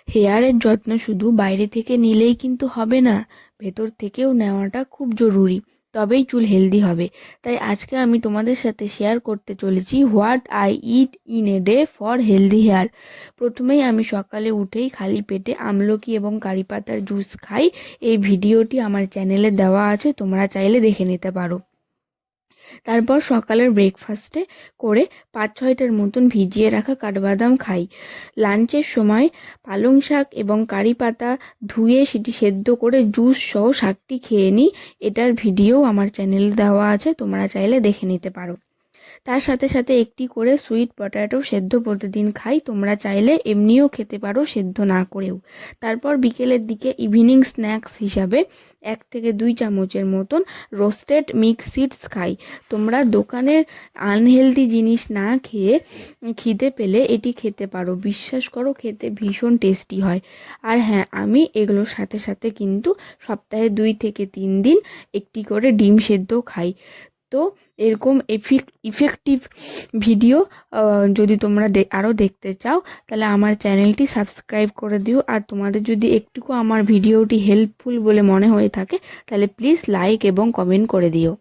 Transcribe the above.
হেয়ারের যত্ন শুধু বাইরে থেকে নিলেই কিন্তু হবে না, ভেতর থেকেও নেওয়াটা খুব জরুরি, তবেই চুল হেলদি হবে। তাই আজকে আমি তোমাদের সাথে শেয়ার করতে চলেছি what I eat in a day for healthy hair. প্রথমেই আমি সকালে উঠেই খালি পেটে আমলকি এবং কারি পাতার জুস খাই। এই ভিডিওটি আমার চ্যানেলে দেওয়া আছে, তোমরা চাইলে দেখে নিতে পারো। তারপর সকালের ব্রেকফাস্টে করে 5-6টার মতন ভিজিয়ে রাখা কাঠবাদাম খাই। লাঞ্চের সময় পালং শাক এবং কারি পাতা ধুয়ে সেটি সেদ্ধ করে জুস সহ শাকটি খেয়ে নিই। এটার ভিডিও আমার চ্যানেলে দেওয়া আছে, তোমরা চাইলে দেখে নিতে পারো। তার সাথে সাথে একটি করে সুইট পটাটো সেদ্ধ প্রতিদিন খাই, তোমরা চাইলে এমনিও খেতে পারো সেদ্ধ না করেও। তারপর বিকেলের দিকে ইভিনিং স্ন্যাক্স হিসাবে 1 থেকে 2 চামচের মতন রোস্টেড মিক্স সিডস খাই। তোমরা দোকানের আনহেলদি জিনিস না খেয়ে খিদে পেলে এটি খেতে পারো, বিশ্বাস করো খেতে ভীষণ টেস্টি হয়। আর হ্যাঁ, আমি এগুলোর সাথে সাথে কিন্তু সপ্তাহে 2 থেকে 3 দিন একটি করে ডিম সেদ্ধও খাই। তো এরকম ইফেক্টিভ ভিডিও যদি তোমরা আরও দেখতে চাও, তাহলে আমার চ্যানেলটি সাবস্ক্রাইব করে দিও। আর তোমাদের যদি একটুকু আমার ভিডিওটি হেল্পফুল বলে মনে হয়ে থাকে, তাহলে প্লিজ লাইক এবং কমেন্ট করে দিও।